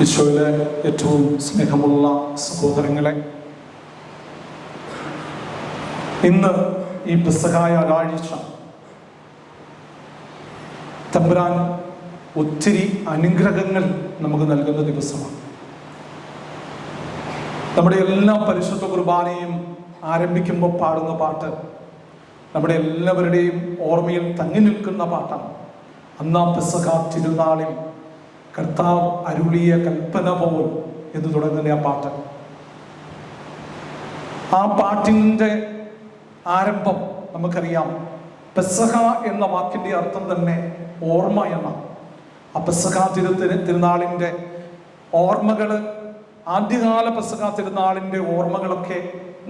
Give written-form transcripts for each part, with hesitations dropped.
ഈശോയിലെ ഏറ്റവും സ്നേഹമുള്ള സഹോദരങ്ങളെ, ഇന്ന് ഈ പെസഹ വ്യാഴാഴ്ച തമ്പുരാൻ ഒത്തിരി അനുഗ്രഹങ്ങൾ നമുക്ക് നൽകുന്ന ദിവസമാണ്. നമ്മുടെ എല്ലാ പരിശുദ്ധ കുർബാനയും ആരംഭിക്കുമ്പോൾ പാടുന്ന പാട്ട് നമ്മുടെ എല്ലാവരുടെയും ഓർമ്മയിൽ തങ്ങി നിൽക്കുന്ന പാട്ടാണ്. അന്നാം പെസഹ തിരുനാളിൽ കർത്താവ് അരുളിയ കൽപ്പന പോൽ എന്ന് തുടങ്ങുന്ന ആ പാട്ട്. ആ പാട്ടിൻ്റെ ആരംഭം നമുക്കറിയാം. പെസഹ എന്ന വാക്കിൻ്റെ അർത്ഥം തന്നെ ഓർമ്മ എന്നാണ്. ആ പെസഹ തിരുനാളിൻ്റെ ഓർമ്മകൾ, ആദ്യകാല പെസഹ തിരുനാളിൻ്റെ ഓർമ്മകളൊക്കെ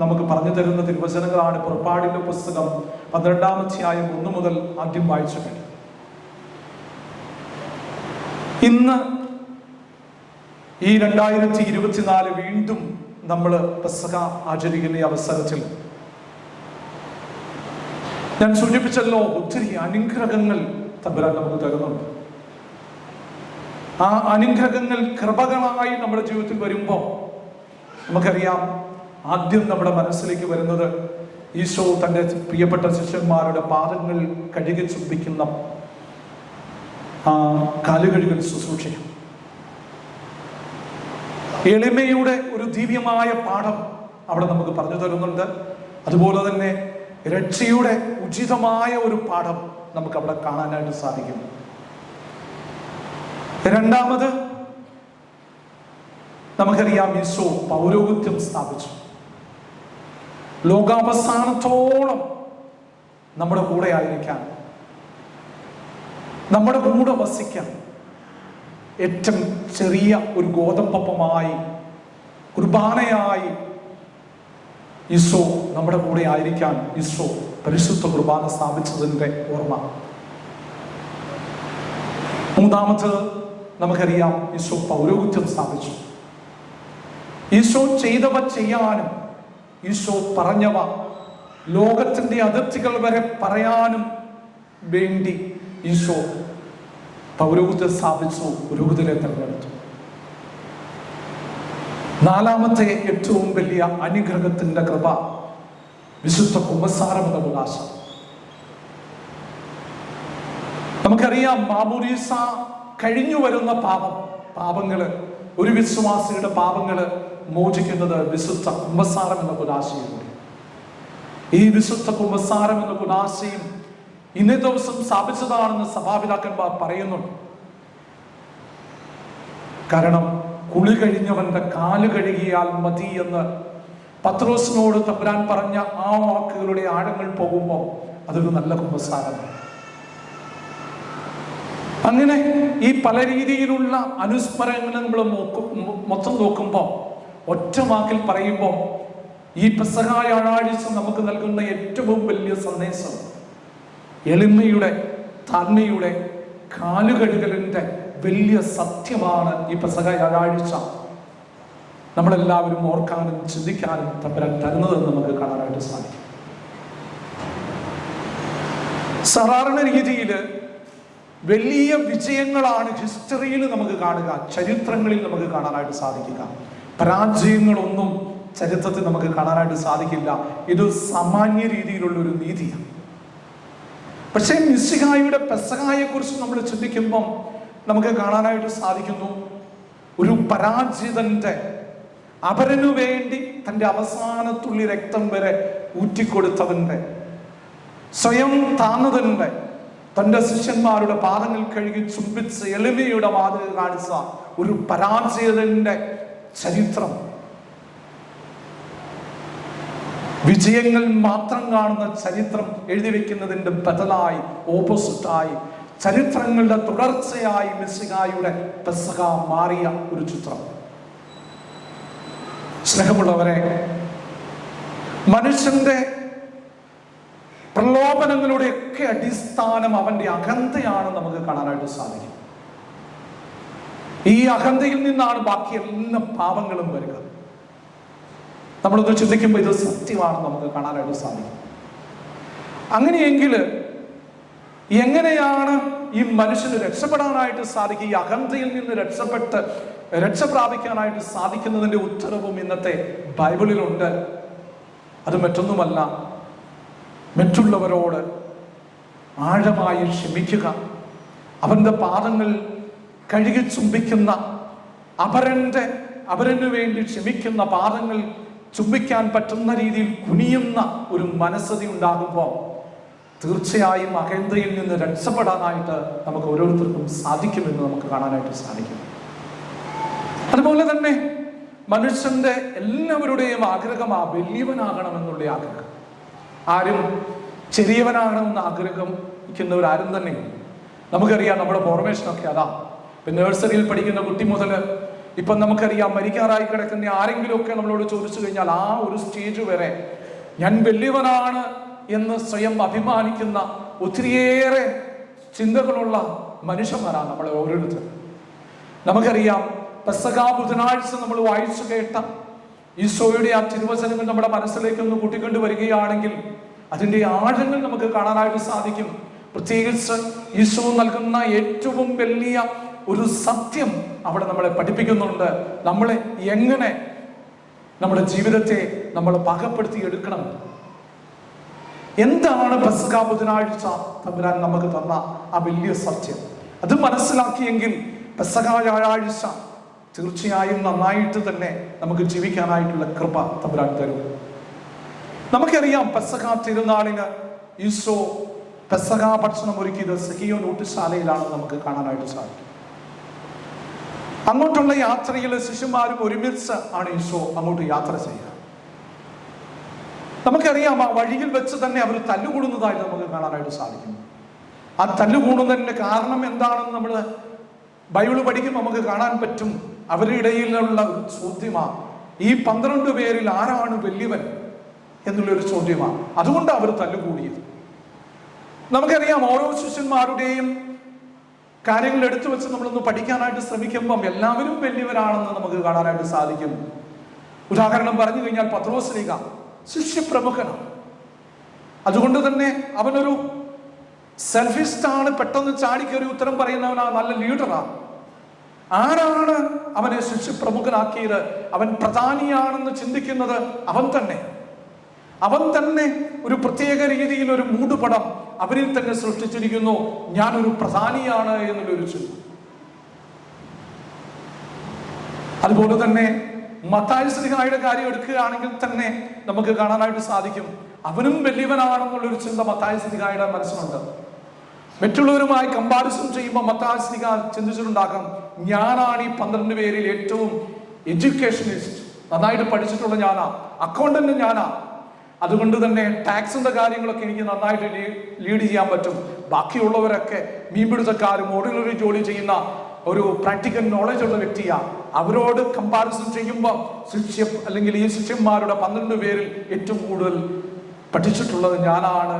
നമുക്ക് പറഞ്ഞു തരുന്ന തിരുവചനങ്ങളാണ് പുറപ്പാടിന്റെ പുസ്തകം 12-ാം അധ്യായം 1 മുതൽ ആദ്യം വായിച്ചു കഴിഞ്ഞു. ഇന്ന് ഈ 2024 വീണ്ടും നമ്മൾ പെസഹ ആചരിക്കുന്ന ഈ അവസരത്തിൽ ഞാൻ സൂചിപ്പിച്ചല്ലോ, ഒത്തിരി അനുഗ്രഹങ്ങൾ തമ്പുരാൻ നമുക്ക് തരുന്നുണ്ട്. ആ അനുഗ്രഹങ്ങൾ കൃപകളായി നമ്മുടെ ജീവിതത്തിൽ വരുമ്പോൾ നമുക്കറിയാം, ആദ്യം നമ്മുടെ മനസ്സിലേക്ക് വരുന്നത് ഈശോ തൻ്റെ പ്രിയപ്പെട്ട ശിഷ്യന്മാരുടെ പാദങ്ങൾ കഴുകി ചുംബിക്കുന്ന കാലുകഴുകൽ ശുശ്രൂഷയും എളിമയുടെ ഒരു ദിവ്യമായ പാഠം അവിടെ നമുക്ക് പറഞ്ഞു തരുന്നുണ്ട്. അതുപോലെ തന്നെ രക്ഷയുടെ ഉചിതമായ ഒരു പാഠം നമുക്ക് അവിടെ കാണാനായിട്ട് സാധിക്കും. രണ്ടാമത് നമുക്കറിയാം, ഈശോ പൗരോഹിത്യം സ്ഥാപിച്ചു. ലോകാവസാനത്തോളം നമ്മുടെ കൂടെ ആയിരിക്കാൻ, നമ്മുടെ കൂടെ വസിക്കാൻ, ഏറ്റവും ചെറിയ ഒരു ഗോതമ്പപ്പമായി കുർബാനയായി ഈശോ നമ്മുടെ കൂടെ ആയിരിക്കാൻ ഈശോ പരിശുദ്ധ കുർബാന സ്ഥാപിച്ചതിൻ്റെ ഓർമ്മ. മൂന്നാമത് നമുക്കറിയാം, ഈശോ പൗരോഹിത്യം സ്ഥാപിച്ചു. ഈശോ ചെയ്തവ ചെയ്യാനും ഈശോ പറഞ്ഞവ ലോകത്തിന്റെ അതിർത്തികൾ വരെ പറയാനും വേണ്ടി ഈശോ പൗരോഹിത്യം സ്ഥാപിച്ചു, പുരോഹിതരെ തെരഞ്ഞെടുത്തു. നാലാമത്തെ ഏറ്റവും വലിയ അനുഗ്രഹത്തിന്റെ കൃപ വിശുദ്ധ കുമ്പസാരം എന്ന ഉദാശം. നമുക്കറിയാം, മാമോദീസ കഴിഞ്ഞു വരുന്ന പാപങ്ങള്, ഒരു വിശ്വാസിയുടെ പാപങ്ങള് മോചിക്കുന്നത് വിശുദ്ധ കുമ്പസാരം എന്ന കുദാശയിലൂടെ. ഈ വിശുദ്ധ കുമ്പസാരം എന്ന കുദാശയും ഇന്നേ ദിവസം സ്ഥാപിച്ചതാണെന്ന് സഭാപിതാക്കന്മാർ പറയുന്നുണ്ട്. കാരണം കുളി കഴിഞ്ഞവന്റെ കാല് കഴുകിയാൽ മതി എന്ന് പത്രോസിനോട് തമ്പുരാൻ പറഞ്ഞ ആ വാക്കുകളുടെ ആഴങ്ങൾ പോകുമ്പോൾ അതൊരു നല്ല കുമ്പസാരമാണ്. അങ്ങനെ ഈ പല രീതിയിലുള്ള അനുസ്മരണങ്ങൾ നമ്മൾ മൊത്തം നോക്കുമ്പോൾ, ഒറ്റ വാക്കിൽ പറയുമ്പോൾ, ഈ പെസഹ വ്യാഴാഴ്ച നമുക്ക് നൽകുന്ന ഏറ്റവും വലിയ സന്ദേശം എളിമയുടെ, താഴ്മയുടെ, കാലുകഴുകലിന്റെ വലിയ സത്യമാണ്. ഈ പെസഹ വ്യാഴാഴ്ച നമ്മളെല്ലാവരും ഓർക്കാനും ചിന്തിക്കാനും തമ്പുരാൻ തരുന്നതെന്ന് നമുക്ക് കാണാനായിട്ട് സാധിക്കും. സാധാരണ രീതിയിൽ വലിയ വിജയങ്ങളാണ് ഹിസ്റ്ററിയിൽ നമുക്ക് കാണുക, ചരിത്രങ്ങളിൽ നമുക്ക് കാണാനായിട്ട് സാധിക്കുക. പരാജയങ്ങളൊന്നും ചരിത്രത്തിൽ നമുക്ക് കാണാനായിട്ട് സാധിക്കില്ല. ഇത് സാമാന്യ രീതിയിലുള്ള ഒരു നീതിയാണ്. പക്ഷേ മിശിഹായുടെ പെസഹായെ കുറിച്ച് നമ്മൾ ചിന്തിക്കുമ്പം നമുക്ക് കാണാനായിട്ട് സാധിക്കുന്നു, ഒരു പരാജിതന്റെ, അപരനു വേണ്ടി തൻ്റെ അവസാനത്തുള്ളി രക്തം വരെ ഊറ്റിക്കൊടുത്തതിൻ്റെ, സ്വയം താന്നതിൻ്റെ, തൻ്റെ ശിഷ്യന്മാരുടെ പാദങ്ങൾ കഴുകി ചുംബിച്ച് എളിമയുടെ മാതൃക കാണിച്ച ഒരു പരാജയത്തിന്റെ ചരിത്രം. വിജയങ്ങൾ മാത്രം കാണുന്ന ചരിത്രം എഴുതി വെക്കുന്നതിൻ്റെ ബദലായി, ഓപ്പോസിറ്റായി, ചരിത്രങ്ങളുടെ തുടർച്ചയായി മിശിഹായുടെ പെസഹ മാറിയ ഒരു ചിത്രം. സ്നേഹമുള്ളവരെ, മനുഷ്യന്റെ പ്രലോഭനങ്ങളുടെയൊക്കെ അടിസ്ഥാനം അവന്റെ അഹന്തയാണ് നമുക്ക് കാണാനായിട്ട് സാധിക്കും. ഈ അഹന്തയിൽ നിന്നാണ് ബാക്കി എല്ലാ പാപങ്ങളും വരിക. നമ്മളൊന്ന് ചിന്തിക്കുമ്പോൾ ഇത് സത്യമാണ് നമുക്ക് കാണാനായിട്ട് സാധിക്കും. അങ്ങനെയെങ്കിൽ എങ്ങനെയാണ് ഈ മനുഷ്യന് രക്ഷപ്പെടാനായിട്ട് സാധിക്കുക, ഈ അഹന്തയിൽ നിന്ന് രക്ഷ പ്രാപിക്കാനായിട്ട് സാധിക്കുന്നതിന്റെ ഉത്തരവും ഇന്നത്തെ ബൈബിളിലുണ്ട്. അത് മറ്റൊന്നുമല്ല, മറ്റുള്ളവരോട് ആഴമായി ക്ഷമിക്കുക, അവന്റെ പാദങ്ങൾ കഴുകി ചുംബിക്കുന്ന, അവരന് വേണ്ടി ക്ഷമിക്കുന്ന, പാദങ്ങൾ ചുംബിക്കാൻ പറ്റുന്ന രീതിയിൽ കുനിയുന്ന ഒരു മനസ്സതി ഉണ്ടാകുമ്പോൾ തീർച്ചയായും അഹന്തയിൽ നിന്ന് രക്ഷപ്പെടാനായിട്ട് നമുക്ക് ഓരോരുത്തർക്കും സാധിക്കുമെന്ന് നമുക്ക് കാണാനായിട്ട് സാധിക്കും. അതുപോലെ തന്നെ മനുഷ്യന്റെ എല്ലാവരുടെയും ആഗ്രഹം വലിയവനാകണമെന്നുള്ള ആഗ്രഹം. ആരും ചെറിയവനാകണമെന്ന് ആഗ്രഹിക്കുന്നവരാരും തന്നെ. നമുക്കറിയാം നമ്മുടെ ഫോർമേഷനൊക്കെ അതാ. ഇപ്പം നഴ്സറിയിൽ പഠിക്കുന്ന കുട്ടി മുതൽ ഇപ്പം നമുക്കറിയാം മരിക്കാറായി കിടക്കുന്ന ആരെങ്കിലുമൊക്കെ നമ്മളോട് ചോദിച്ചു കഴിഞ്ഞാൽ ആ ഒരു സ്റ്റേജ് വരെ ഞാൻ വലിയവനാണ് എന്ന് സ്വയം അഭിമാനിക്കുന്ന ഒത്തിരിയേറെ ചിന്തകളുള്ള മനുഷ്യന്മാരാണ് നമ്മളെ ഓരോരുത്തരും. നമുക്കറിയാം പെസഹ ബുധനാഴ്ച നമ്മൾ വായിച്ചു കേട്ട ഈശോയുടെ ആ തിരുവചനങ്ങൾ നമ്മുടെ മനസ്സിലേക്ക് ഒന്ന് കൂട്ടിക്കൊണ്ട് വരികയാണെങ്കിൽ അതിൻ്റെ ആഴങ്ങൾ നമുക്ക് കാണാനായിട്ട് സാധിക്കും. പ്രത്യേകിച്ച് ഈശോ നൽകുന്ന ഏറ്റവും വലിയ ഒരു സത്യം അവിടെ നമ്മളെ പഠിപ്പിക്കുന്നുണ്ട്. നമ്മളെ എങ്ങനെ നമ്മുടെ ജീവിതത്തെ നമ്മൾ പാകപ്പെടുത്തി എടുക്കണം. എന്താണ് പെസഹ ബുധനാഴ്ച തമ്പുരാൻ നമുക്ക് തന്ന ആ വലിയ സത്യം? അത് മനസ്സിലാക്കിയെങ്കിൽ പെസഹ വ്യാഴാഴ്ച തീർച്ചയായും നന്നായിട്ട് തന്നെ നമുക്ക് ജീവിക്കാനായിട്ടുള്ള കൃപ തമ്പുരാൻ തരും. നമുക്കറിയാം പെസഹ തിരുനാളിന് ഈശോ പെസഹ ഭക്ഷണം ഒരുക്കിയത് സഖിയോൻ ഊട്ടുശാലയിലാണ് നമുക്ക് കാണാനായിട്ട് സാധിക്കും. അങ്ങോട്ടുള്ള യാത്രയിൽ ശിശുമാരും ഒരുമിച്ച് ആണ് ഈശോ അങ്ങോട്ട് യാത്ര ചെയ്യുക. നമുക്കറിയാം ആ വഴിയിൽ വെച്ച് തന്നെ അവർ തല്ലുകൂടുന്നതായിട്ട് നമുക്ക് കാണാനായിട്ട് സാധിക്കും. ആ തല്ലുകൂടുന്നതിന്റെ കാരണം എന്താണെന്ന് നമ്മൾ ബൈബിള് പഠിക്കുമ്പോൾ നമുക്ക് കാണാൻ പറ്റും. അവരുടെ ഇടയിലുള്ള ഒരു ചോദ്യമാണ്, ഈ 12 പേരിൽ ആരാണ് വലിയവൻ എന്നുള്ളൊരു ചോദ്യമാണ്. അതുകൊണ്ട് അവർ തല്ലുകൂടിയത്. നമുക്കറിയാം ഓരോ ശിഷ്യന്മാരുടെയും കാര്യങ്ങൾ എടുത്തു വെച്ച് നമ്മളൊന്ന് പഠിക്കാനായിട്ട് ശ്രമിക്കുമ്പം എല്ലാവരും വലിയവരാണെന്ന് നമുക്ക് കാണാനായിട്ട് സാധിക്കും. ഉദാഹരണം പറഞ്ഞു കഴിഞ്ഞാൽ പത്രോസ്ലീഹ ശിഷ്യപ്രമുഖനാണ്. അതുകൊണ്ട് തന്നെ അവനൊരു സെൽഫിസ്റ്റാണ്, പെട്ടെന്ന് ചാടിക്കയറി ഉത്തരം പറയുന്നവനാ, നല്ല ലീഡറാണ്. ആരാണ് അവനെ ശിഷ്യപ്രമുഖനാക്കിയത്? അവൻ പ്രധാനിയാണെന്ന് ചിന്തിക്കുന്നത് അവൻ തന്നെ ഒരു പ്രത്യേക രീതിയിൽ ഒരു മൂടുപടം അവരിൽ തന്നെ സൃഷ്ടിച്ചിരിക്കുന്നു. ഞാനൊരു പ്രധാനിയാണ് എന്നുള്ളൊരു ചിന്ത. അതുപോലെ തന്നെ മത്തായി ശ്ലീഹായുടെ കാര്യം എടുക്കുകയാണെങ്കിൽ തന്നെ നമുക്ക് കാണാനായിട്ട് സാധിക്കും, അവനും വലിയവനാണെന്നുള്ളൊരു ചിന്ത മത്തായി ശ്ലീഹായുടെ മനസ്സിലുണ്ട്. മറ്റുള്ളവരുമായി കമ്പാരിസൺ ചെയ്യുമ്പോൾ മത്തായി ശ്ലീഹ ചിന്തിച്ചിട്ടുണ്ടാകും, ഞാനാണ് ഈ 12 പേരിൽ ഏറ്റവും എഡ്യൂക്കേഷനിസ്റ്റ്, നന്നായിട്ട് പഠിച്ചിട്ടുള്ള ഞാനാ, അക്കൗണ്ടന്റ് ഞാനാ, അതുകൊണ്ട് തന്നെ ടാക്സിന്റെ കാര്യങ്ങളൊക്കെ എനിക്ക് നന്നായിട്ട് ലീഡ് ചെയ്യാൻ പറ്റും. ബാക്കിയുള്ളവരൊക്കെ മീൻപിടുത്തക്കാരും ഓർഡിനറി ജോലി ചെയ്യുന്ന ഒരു പ്രാക്ടിക്കൽ നോളജ് ഉള്ള വ്യക്തിയാ. അവരോട് കമ്പാരിസൺ ചെയ്യുമ്പോൾ അല്ലെങ്കിൽ ഈ ശിഷ്യന്മാരുടെ 12 പേരിൽ ഏറ്റവും കൂടുതൽ പഠിച്ചിട്ടുള്ളത് ഞാനാണ്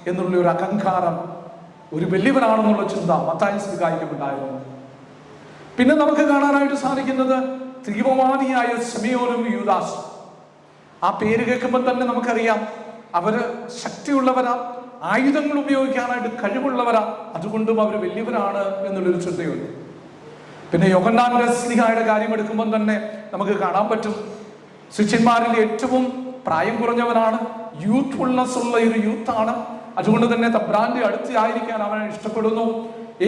എന്നുള്ള ഒരു അഹങ്കാരം, ഒരു വലിയവനാണെന്നുള്ള ചിന്ത മത്തായി ശ്ലീഹായ്ക്കും ഉണ്ടായിരുന്നു. പിന്നെ നമുക്ക് കാണാനായിട്ട് സാധിക്കുന്നത് തീവ്രവാദിയായ ശിമയോനും യൂദാസും. ആ പേര് കേൾക്കുമ്പോൾ തന്നെ നമുക്കറിയാം അവര് ശക്തിയുള്ളവരാ, ആയുധങ്ങൾ ഉപയോഗിക്കാനായിട്ട് കഴിവുള്ളവരാ, അതുകൊണ്ടും അവർ വലിയവരാണ് എന്നുള്ളൊരു ചിന്തയുണ്ട്. പിന്നെ യോഹന്നാന്റെ ശ്ലീഹായുടെ കാര്യം എടുക്കുമ്പോൾ തന്നെ നമുക്ക് കാണാൻ പറ്റും, ശിഷ്യന്മാരിൽ ഏറ്റവും പ്രായം കുറഞ്ഞവനാണ്, യൂത്ത്ഫുൾനെസ് ഉള്ള ഒരു യൂത്താണ്. അതുകൊണ്ട് തന്നെ തബ്രാന്റെ അടുത്ത് ആയിരിക്കാൻ അവൻ ഇഷ്ടപ്പെടുന്നു.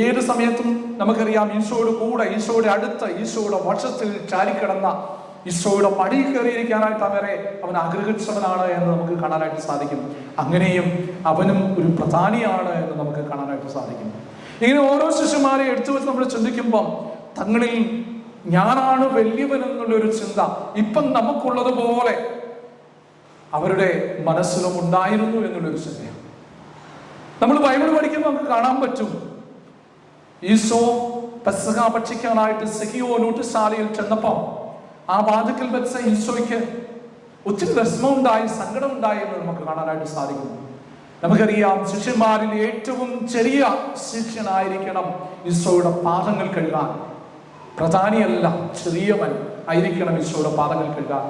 ഏത് സമയത്തും നമുക്കറിയാം ഈശോയുടെ കൂടെ, ഈശോയുടെ അടുത്ത്, ഈശോയുടെ വശത്തിൽ ചാരിക്കിടന്ന, ഈശോയുടെ മടിയിൽ കയറിയിരിക്കാനായിട്ട് അവൻ ആഗ്രഹിച്ചവനാണ് എന്ന് നമുക്ക് കാണാനായിട്ട് സാധിക്കും. അങ്ങനെയും അവനും ഒരു പ്രധാനിയാണ് എന്ന് നമുക്ക് കാണാനായിട്ട് സാധിക്കും. ഇങ്ങനെ ഓരോ ശിഷ്യന്മാരെ എടുത്തു വെച്ച് നമ്മൾ ചിന്തിക്കുമ്പം തങ്ങളിൽ ഞാനാണ് വലിയവൻ എന്നുള്ളൊരു ചിന്ത ഇപ്പം നമുക്കുള്ളതുപോലെ അവരുടെ മനസ്സിലും ഉണ്ടായിരുന്നു എന്നുള്ളൊരു ചിന്തയാണ്. നമ്മൾ ബൈബിൾ പഠിക്കുമ്പോൾ നമുക്ക് കാണാൻ പറ്റും, ഈശോ പെസഹ ഭക്ഷിക്കാനായിട്ട് സഖിയോൻ ഊട്ടുശാലയിൽ ചെന്നപ്പം ആ വാതിക്കൽ വെച്ച ഈശോയ്ക്ക് ഒത്തിരി വിഷമമുണ്ടായി, സങ്കടമുണ്ടായി എന്ന് നമുക്ക് കാണാനായിട്ട് സാധിക്കും. നമുക്കറിയാം ശിഷ്യന്മാരിൽ ഏറ്റവും ചെറിയ ശിഷ്യനായിരിക്കണം ഈശോയുടെ പാദങ്ങൾ കഴുകാൻ. പ്രധാനിയല്ല, ചെറിയവൻ ആയിരിക്കണം ഈശോയുടെ പാദങ്ങൾ കഴുകാൻ.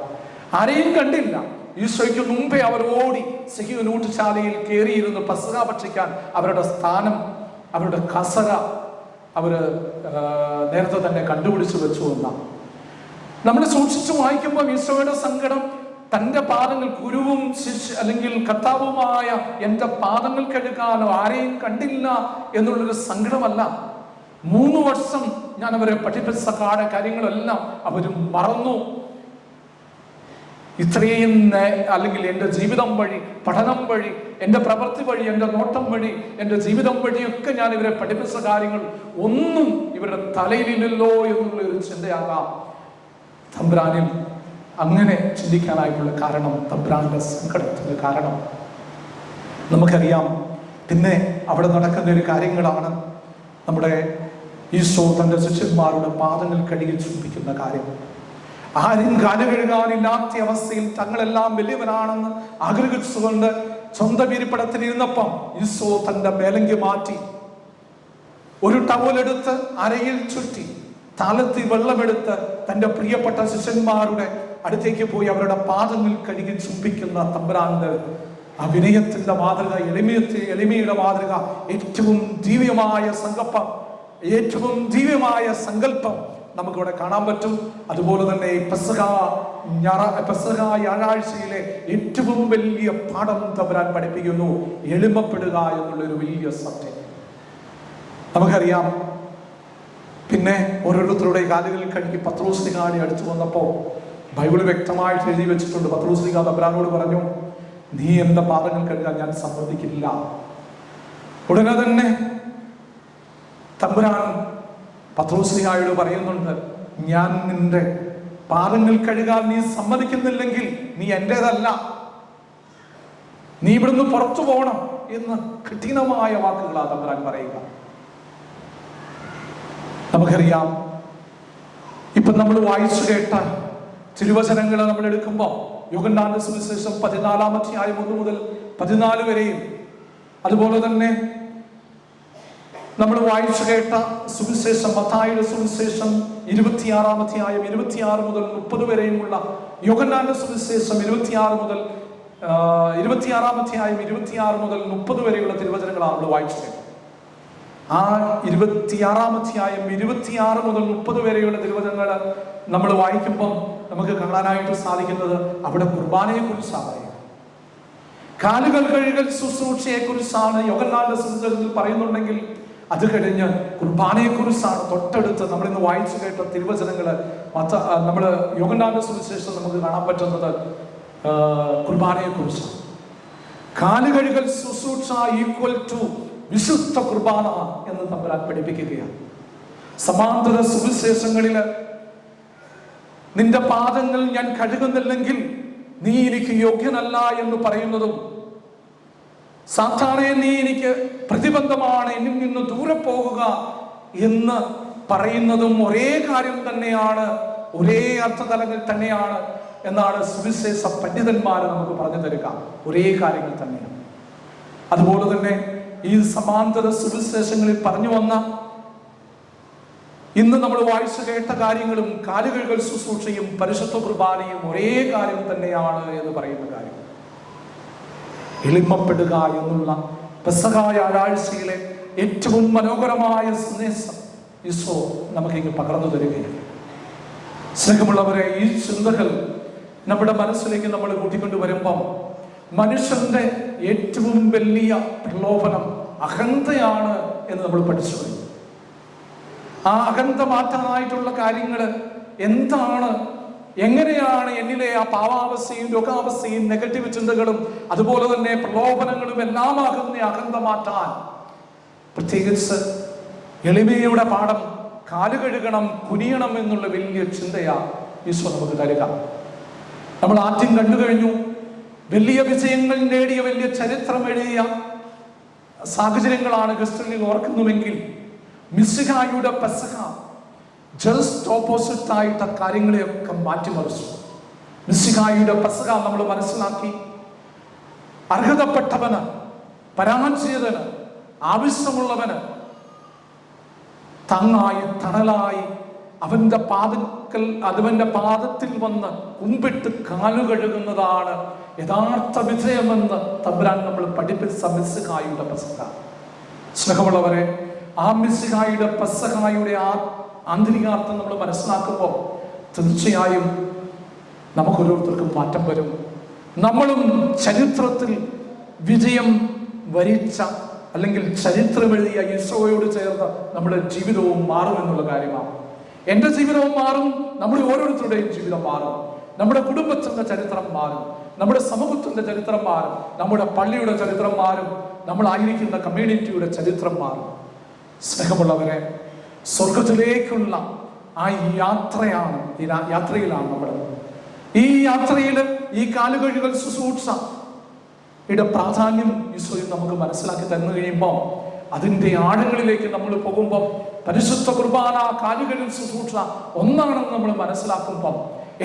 ആരെയും കണ്ടില്ല. ഈശോയ്ക്ക് മുമ്പേ അവർ ഓടി സഖിയോൻ ഊട്ടുശാലയിൽ കയറിയിരുന്ന് പെസഹ ഭക്ഷിക്കാൻ അവരുടെ സ്ഥാനം അവരുടെ കസര അവര് നേരത്തെ തന്നെ കണ്ടുപിടിച്ചു വെച്ചു എന്നാണ്. നമ്മൾ സൂക്ഷിച്ചു വായിക്കുമ്പോൾ ഈശോയുടെ സങ്കടം തൻ്റെ പാദങ്ങൾ, ഗുരുവും അല്ലെങ്കിൽ കർത്താവുമായ എൻ്റെ പാദങ്ങൾ കഴുകാനോ ആരെയും കണ്ടില്ല എന്നുള്ളൊരു സങ്കടമല്ല. 3 വർഷം ഞാൻ അവരെ പഠിപ്പിച്ച കാര്യങ്ങളെല്ലാം അവരും മറന്നു. ഇത്രയും അല്ലെങ്കിൽ എൻ്റെ ജീവിതം വഴി, പഠനം വഴി, എൻ്റെ പ്രവൃത്തി വഴി, എൻ്റെ നോട്ടം വഴി, എൻ്റെ ജീവിതം വഴിയൊക്കെ ഞാൻ ഇവരെ പഠിപ്പിച്ച കാര്യങ്ങൾ ഒന്നും ഇവരുടെ തലയിലില്ലല്ലോ എന്നുള്ള ഒരു ചിന്തയാകാം തമ്പുരാനിൽ അങ്ങനെ ചിന്തിക്കാനായിട്ടുള്ള കാരണം, തമ്പുരാന്റെ സങ്കടത്തിന് കാരണം നമുക്കറിയാം. പിന്നെ അവിടെ നടക്കുന്ന ഒരു കാര്യങ്ങളാണ് നമ്മുടെ ഈശോ തൻ്റെ ശിഷ്യന്മാരുടെ പാദങ്ങൾ കഴുകി ചുംബിക്കുന്ന കാര്യം. ആരും കാല് കഴുകാനില്ലാത്ത അവസ്ഥയിൽ തങ്ങളെല്ലാം വലിയവനാണെന്ന് ആഗ്രഹിച്ചുകൊണ്ട് സ്വന്തം ഇരിപ്പിടത്തിലിരുന്നപ്പം ഈശോ തന്റെ മേലങ്കി മാറ്റി ഒരു ടവലെടുത്ത് അരയിൽ ചുറ്റി താലത്തി വെള്ളമെടുത്ത് തന്റെ പ്രിയപ്പെട്ട ശിഷ്യന്മാരുടെ അടുത്തേക്ക് പോയി അവരുടെ പാദങ്ങൾ കഴുകി ചുംബിക്കുന്ന തമ്പുരാന്റെ ആ വിനയത്തിന്റെ മാതൃക, എളിമയുടെ മാതൃക, ഏറ്റവും ദിവ്യമായ സങ്കല്പം, ഏറ്റവും ദിവ്യമായ സങ്കല്പം നമുക്കിവിടെ കാണാൻ പറ്റും. അതുപോലെ തന്നെ പെസഹ വ്യാഴാഴ്ചയിലെ ഏറ്റവും വലിയ പാഠം തമ്പുരാൻ പഠിപ്പിക്കുന്നു, എളിമപ്പെടുക എന്നുള്ളൊരു വലിയ സത്യം നമുക്കറിയാം. പിന്നെ ഓരോരുത്തരുടെ കാലുകളിൽ കഴുകി പത്രോസ്ലിഹായെ അടുത്തു വന്നപ്പോൾ ബൈബിൾ വ്യക്തമായിട്ട് എഴുതി വെച്ചിട്ടുണ്ട്. പത്രോസ്ലിഹ തമ്പുരാനോട് പറഞ്ഞു, നീ എന്റെ പാദങ്ങൾ കഴുകാൻ ഞാൻ സമ്മതിക്കില്ല. ഉടനെ തന്നെ തമ്പുരാൻ പത്രോസ്ലിഹായോട് പറയുന്നുണ്ട്, ഞാൻ നിന്റെ പാദങ്ങൾ കഴുകാൻ നീ സമ്മതിക്കുന്നില്ലെങ്കിൽ നീ എന്റേതല്ല, നീ ഇവിടുന്ന് പുറത്തു പോകണം എന്ന് കഠിനമായ വാക്കുകളാ തമ്പുരാൻ പറയുക. നമുക്കറിയാം, ഇപ്പൊ നമ്മൾ വായിച്ചു കേട്ട തിരുവചനങ്ങൾ നമ്മൾ എടുക്കുമ്പോൾ യോഹന്നാന്റെ സുവിശേഷം 14-ാം അധ്യായം 1 മുതൽ 14 വരെയും, അതുപോലെ തന്നെ നമ്മൾ വായിച്ചു കേട്ട സുവിശേഷം മത്തായിയുടെ സുവിശേഷം 26-ാം അധ്യായം 26 മുതൽ 30 വരെയുമുള്ള യോഹന്നാന്റെ സുവിശേഷം 26-ാം അധ്യായം 26 മുതൽ 30 വരെയുള്ള തിരുവചനങ്ങളാണ് നമ്മൾ വായിച്ചു കേട്ടത്. ആ 26-ാം അധ്യായം 26 മുതൽ 30 വരെയുള്ള തിരുവചനങ്ങൾ നമ്മൾ വായിക്കുമ്പോൾ നമുക്ക് കാണാനായിട്ട് സാധിക്കുന്നത് അവിടെ കുർബാനയെ കുറിച്ചാണ് പറയുന്നത്. കാലുകൾ കഴുകൽ ശുശ്രൂഷയെ കുറിച്ചാണ് യോഹന്നാന്റെ സുവിശേഷത്തിൽ പറയുന്നുണ്ടെങ്കിൽ, അത് കഴിഞ്ഞ് കുർബാനയെ കുറിച്ചാണ് തൊട്ടടുത്ത് നമ്മൾ ഇന്ന് വായിച്ചു കേട്ട തിരുവചനങ്ങള്. നമ്മള് യോഹന്നാന്റെ സുവിശേഷം നമുക്ക് കാണാൻ പറ്റുന്നത് കുർബാനയെ കുറിച്ചാണ്. കാലുകഴുകൽ ശുശ്രൂഷ ഈക്വൽ ടു വിശുദ്ധ കുർബാന എന്ന് തമ്പുരാൻ പഠിപ്പിക്കുകയാണ്. സമാന്തര സുവിശേഷങ്ങളില് നിന്റെ പാദങ്ങൾ ഞാൻ കഴുകുന്നില്ലെങ്കിൽ നീ എനിക്ക് യോഗ്യനല്ല എന്ന് പറയുന്നതും, സാധാരണ നീ എനിക്ക് പ്രതിബന്ധമാണ്, എന്നിൽ നിന്ന് ദൂരെ പോകുക എന്ന് പറയുന്നതും ഒരേ കാര്യം തന്നെയാണ്, ഒരേ അർത്ഥതലങ്ങൾ തന്നെയാണ് എന്നാണ് സുവിശേഷ പണ്ഡിതന്മാർ നമുക്ക് പറഞ്ഞു തരിക. ഒരേ കാര്യങ്ങൾ തന്നെയാണ്. അതുപോലെ തന്നെ ഈ സമാന്തര സുവിശേഷങ്ങളിൽ പറഞ്ഞു വന്ന ഇന്ന് നമ്മൾ വായിച്ചു കേട്ട കാര്യങ്ങളും കാലുകഴുകൽ ശുശ്രൂഷയും പരിശുദ്ധ കുർബാനയും ഒരേ കാര്യം തന്നെയാണ് എന്ന് പറയുന്ന കാര്യം. എളിമപ്പെടുക എന്നുള്ള പെസഹ വ്യാഴാഴ്ചയിലെ ഏറ്റവും മനോഹരമായ സന്ദേശം ഈശോ നമുക്കിങ്ങ് പകർന്നു തരികയാണ്. സ്നേഹമുള്ളവരെ, ഈ ചിന്തകൾ നമ്മുടെ മനസ്സിലേക്ക് നമ്മൾ കൂട്ടിക്കൊണ്ടു വരുമ്പം മനുഷ്യന്റെ ഏറ്റവും വലിയ പ്രലോഭനം അഹന്തയാണ് എന്ന് നമ്മൾ പഠിച്ചു കഴിഞ്ഞു. ആ അഹന്ത മാറ്റാനായിട്ടുള്ള കാര്യങ്ങൾ എന്താണ്, എങ്ങനെയാണ് എന്നിലെ ആ പാവാവസ്ഥയും രോഗാവസ്ഥയും നെഗറ്റീവ് ചിന്തകളും അതുപോലെ തന്നെ പ്രലോഭനങ്ങളും എല്ലാം ആകുന്ന അഹന്ത മാറ്റാൻ പ്രത്യേകിച്ച് എളിമയുടെ പാഠം കാലുകഴുകണം, കുനിയണം എന്നുള്ള വലിയ ചിന്തയാ ഈശോ നമുക്ക് തരിക. നമ്മൾ ആദ്യം കണ്ടു കഴിഞ്ഞു, വലിയ വിജയങ്ങൾ നേടിയ, വലിയ ചരിത്രം എഴുതിയ സാഹചര്യങ്ങളാണ് ക്രിസ്തുവിൽ ഓർക്കുന്നുവെങ്കിൽ മിശിഹായുടെ പെസഹ ജസ്റ്റ് ഓപ്പോസിറ്റ് ആയിട്ട് കാര്യങ്ങളെയൊക്കെ മാറ്റിമറിച്ചു. മിശിഹായുടെ പെസഹ നമ്മൾ മനസ്സിലാക്കി, അർഹതപ്പെട്ടവന്, പരാജയതന്, ആവശ്യമുള്ളവന് താങ്ങായി തണലായി അവന്റെ പാദത്തിൽ വന്ന് കുമ്പിട്ട് കാലുകഴുകുന്നതാണ് യഥാർത്ഥ വിജയമെന്ന് തമ്പുരാൻ നമ്മൾ പഠിപ്പിച്ച മിശിഹായുടെ പെസഹ. സ്നേഹമുള്ളവരെ, ആ മിശിഹായുടെ പെസഹായുടെ ആ ആന്തരികാർത്ഥം നമ്മൾ മനസ്സിലാക്കുമ്പോൾ തീർച്ചയായും നമുക്കോരോരുത്തർക്കും മാറ്റം വരും. നമ്മളും ചരിത്രത്തിൽ വിജയം വരിച്ച അല്ലെങ്കിൽ ചരിത്രം എഴുതിയ ഈശോയോട് ചേർന്ന് നമ്മുടെ ജീവിതവും മാറുമെന്നുള്ള കാര്യമാണ്. എൻ്റെ ജീവിതവും മാറും, നമ്മുടെ ഓരോരുത്തരുടെയും ജീവിതം മാറും, നമ്മുടെ കുടുംബത്തിന്റെ ചരിത്രം മാറും, നമ്മുടെ സമൂഹത്തിന്റെ ചരിത്രം മാറും, നമ്മുടെ പള്ളിയുടെ ചരിത്രം മാറും, നമ്മളായിരിക്കുന്ന കമ്മ്യൂണിറ്റിയുടെ ചരിത്രം മാറും. സ്നേഹമുള്ളവരെ, സ്വർഗത്തിലേക്കുള്ള ആ യാത്രയാണ്, യാത്രയിലാണ് നമ്മൾ. ഈ യാത്രയിൽ ഈ കാലുകഴുകൽ ശുശ്രൂഷയുടെ പ്രാധാന്യം ഈശോയും നമുക്ക് മനസ്സിലാക്കി തന്നു കഴിയുമ്പോൾ, അതിൻ്റെ ആഴങ്ങളിലേക്ക് നമ്മൾ പോകുമ്പോൾ പരിശുദ്ധ കുർബാന കാലുകഴുകൽ ശുശ്രൂഷ ഒന്നാണെന്ന് നമ്മൾ മനസ്സിലാക്കുമ്പോൾ,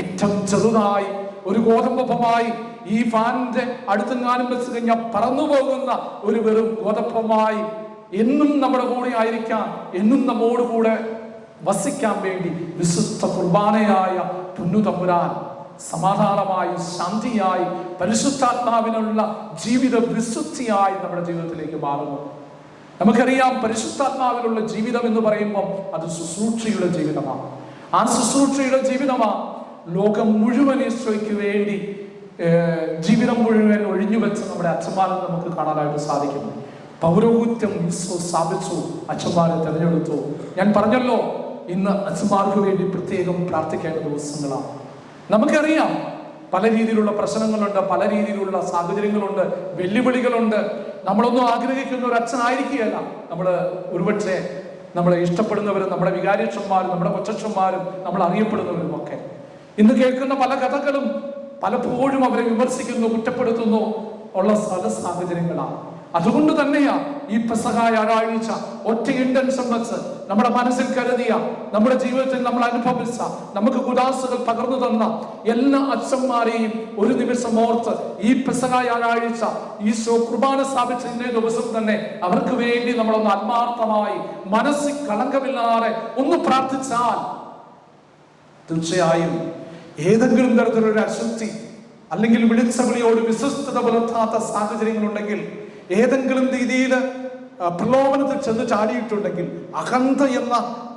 ഏറ്റവും ചെറുതായി ഒരു ഗോതമ്പമായി ഈ ഫാനിന്റെ അടുത്തെങ്ങാനും വെച്ച് കഴിഞ്ഞാൽ പറന്നു പോകുന്ന ഒരു വെറും ഗോതമ്പമായി എന്നും നമ്മുടെ കൂടെ ആയിരിക്കാൻ, എന്നും നമ്മോട് കൂടെ വസിക്കാൻ വേണ്ടി വിശുദ്ധ കുർബാനയായ പൊന്നുതമ്പുരാൻ സമാധാനമായി, ശാന്തിയായി, പരിശുദ്ധാത്മാവിനുള്ള ജീവിത വിശുദ്ധിയായി നമ്മുടെ ജീവിതത്തിലേക്ക് മാറുന്നു. നമുക്കറിയാം, പരിശുദ്ധാത്മാവിലുള്ള ജീവിതം എന്ന് പറയുമ്പോൾ അത് ശുശ്രൂഷയുടെ ജീവിതമാണ്. ആ ശുശ്രൂഷയുടെ ജീവിതമാണ് ലോകം മുഴുവൻ ഈശോയ്ക്ക് വേണ്ടി ജീവിതം മുഴുവൻ ഒഴിഞ്ഞുവെച്ച് നമ്മുടെ അച്ഛന്മാരെ നമുക്ക് കാണാനായിട്ട് സാധിക്കുന്നു. പൗരോഹിത്യം ഈശോ സ്ഥാപിച്ചു, അച്ഛന്മാരെ തിരഞ്ഞെടുത്തു. ഞാൻ പറഞ്ഞല്ലോ, ഇന്ന് അച്ഛന്മാർക്ക് വേണ്ടി പ്രത്യേകം പ്രാർത്ഥിക്കേണ്ട ദിവസങ്ങളാണ്. നമുക്കറിയാം, പല രീതിയിലുള്ള പ്രശ്നങ്ങളുണ്ട്, പല രീതിയിലുള്ള സാഹചര്യങ്ങളുണ്ട്, വെല്ലുവിളികളുണ്ട്. നമ്മളൊന്നും ആഗ്രഹിക്കുന്ന ഒരു അച്ഛനായിരിക്കുകയല്ല നമ്മൾ. ഒരുപക്ഷെ നമ്മളെ ഇഷ്ടപ്പെടുന്നവരും നമ്മുടെ വികാരിയച്ഛന്മാരും നമ്മുടെ കൊച്ചച്ഛന്മാരും നമ്മൾ അറിയപ്പെടുന്നവരും ഒക്കെ ഇന്ന് കേൾക്കുന്ന പല കഥകളും പലപ്പോഴും അവരെ വിമർശിക്കുന്നു, കുറ്റപ്പെടുത്തുന്നു ഉള്ള പല സാഹചര്യങ്ങളാണ്. അതുകൊണ്ട് തന്നെയാ ഈ പെസഹ ഞായറാഴ്ച ഒറ്റ ഇന്റൻഷൻ വെച്ച് നമ്മുടെ മനസ്സിൽ കരുതിയ, നമ്മുടെ ജീവിതത്തിൽ നമ്മൾ അനുഭവിച്ച, നമുക്ക് കുദാസുകൾ പകർന്നു തന്ന എല്ലാ അച്ഛന്മാരെയും ഒരു നിമിഷം ഓർത്ത് ഈ പെസഹ ഞായറാഴ്ച ഈശോ കുർബാന സ്ഥാപിച്ച ഇന്നേ ദിവസം തന്നെ അവർക്ക് വേണ്ടി നമ്മളൊന്ന് ആത്മാർത്ഥമായി മനസ്സിൽ കളങ്കമില്ലാതെ ഒന്ന് പ്രാർത്ഥിച്ചാൽ തീർച്ചയായും ഏതെങ്കിലും തരത്തിലൊരു അശുദ്ധി അല്ലെങ്കിൽ വിളിച്ച വിളിയോട് വിശ്വസ്തത പുലർത്താത്ത സാഹചര്യങ്ങളുണ്ടെങ്കിൽ, ഏതെങ്കിലും രീതിയിൽ പ്രലോഭനത്തിൽ ചെന്ന് ചാടിയിട്ടുണ്ടെങ്കിൽ, അഹന്ത എന്ന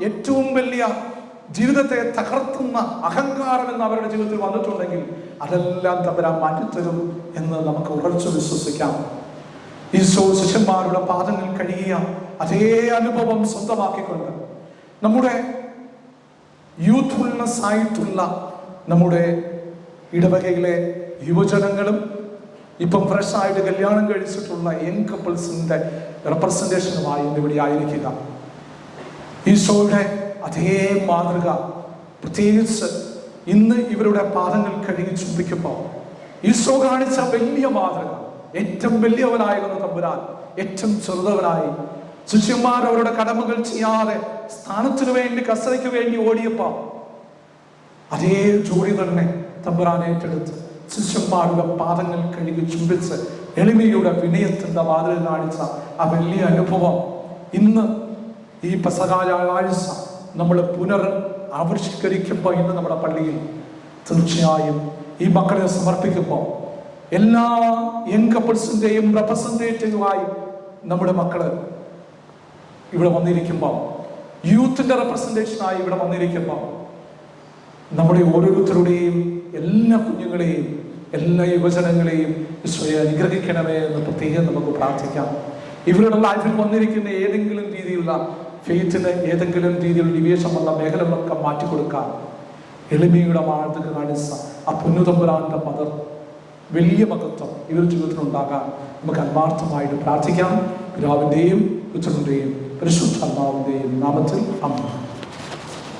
ഏറ്റവും വലിയ ജീവിതത്തെ തകർത്തുന്ന അഹങ്കാരം എന്ന് അവരുടെ ജീവിതത്തിൽ വന്നിട്ടുണ്ടെങ്കിൽ അതെല്ലാം തമ്പുരാൻ മാറ്റിത്തരും എന്ന് നമുക്ക് ഉറച്ചു വിശ്വസിക്കാം. ഈശോ ശിഷ്യന്മാരുടെ പാദങ്ങൾ കഴുകിയ അതേ അനുഭവം സ്വന്തമാക്കിക്കൊണ്ട് നമ്മുടെ യൂത്ത്ഫുൾനെസ് ആയിട്ടുള്ള നമ്മുടെ ഇടവകയിലെ യുവജനങ്ങളും ഇപ്പം ഫ്രഷ് ആയിട്ട് കല്യാണം കഴിച്ചിട്ടുള്ള യങ് കപ്പിൾസിന്റെ റെപ്രസെന്റേഷനുമായി ഇവിടെ ആയിരിക്കുക. ഈശോയുടെ അതേ മാതൃക പ്രത്യേകിച്ച് ഇന്ന് ഇവരുടെ പാദങ്ങൾ കഴുകി ചുംബിക്കുമ്പോൾ ഈശോ കാണിച്ച വലിയ മാതൃക, ഏറ്റവും വലിയവനായിരുന്നു തമ്പുരാൻ, ഏറ്റവും ചെറുതവനായി ശിഷ്യന്മാർ അവരുടെ കടമകൾ ചെയ്യാതെ സ്ഥാനത്തിനു വേണ്ടി, കസരയ്ക്ക് വേണ്ടി ഓടിയപ്പോ അതേ ജോലി തന്നെ തമ്പുരാൻ ഏറ്റെടുത്ത് ശിഷ്യന്മാരുടെ പാദങ്ങൾ കഴുകി ചുംബിച്ച് എളിമയുടെ വിനയത്തിന്റെ മാതൃക കാണിച്ച ആ വലിയ അനുഭവം ഇന്ന് ഈ പെസഹ ഞായറാഴ്ച നമ്മൾ ആവിഷ്കരിക്കുമ്പോൾ ഇന്ന് നമ്മുടെ പള്ളിയിൽ തീർച്ചയായും ഈ മക്കളെ സമർപ്പിക്കുമ്പോൾ എല്ലാ യങ് കപ്പിൾസിന്റെയും റെപ്രസെന്റേറ്റീവായി നമ്മുടെ മക്കള് ഇവിടെ വന്നിരിക്കുമ്പോൾ, യൂത്തിന്റെ റെപ്രസെന്റേഷനായി ഇവിടെ വന്നിരിക്കുമ്പോൾ നമ്മുടെ ഓരോരുത്തരുടെയും എല്ലാ കുഞ്ഞുങ്ങളെയും എല്ലാ യുവജനങ്ങളെയും ഈശോയെ അനുഗ്രഹിക്കണമേ എന്ന് പ്രത്യേകം നമുക്ക് പ്രാർത്ഥിക്കാം. ഇവരുടെ ലൈഫിൽ വന്നിരിക്കുന്ന ഏതെങ്കിലും രീതിയിലുള്ള ഫെയ്ത്തിന് ഏതെങ്കിലും രീതിയിലുള്ള നിവേശമുള്ള മേഖലകളൊക്കെ മാറ്റിക്കൊടുക്കാൻ എളിമയുടെ മാതൃക കാണിച്ച ആ പൊന്നുതമ്പുരാന്റെ മദർ വലിയ മഹത്വം ഇവരുടെ ജീവിതത്തിലുണ്ടാകാൻ നമുക്ക് ആത്മാർത്ഥമായിട്ട് പ്രാർത്ഥിക്കാം. പിതാവിന്റെയും പുത്രന്റെയും പരിശുദ്ധാത്മാവിന്റെയും നാമത്തിൽ ആമേൻ.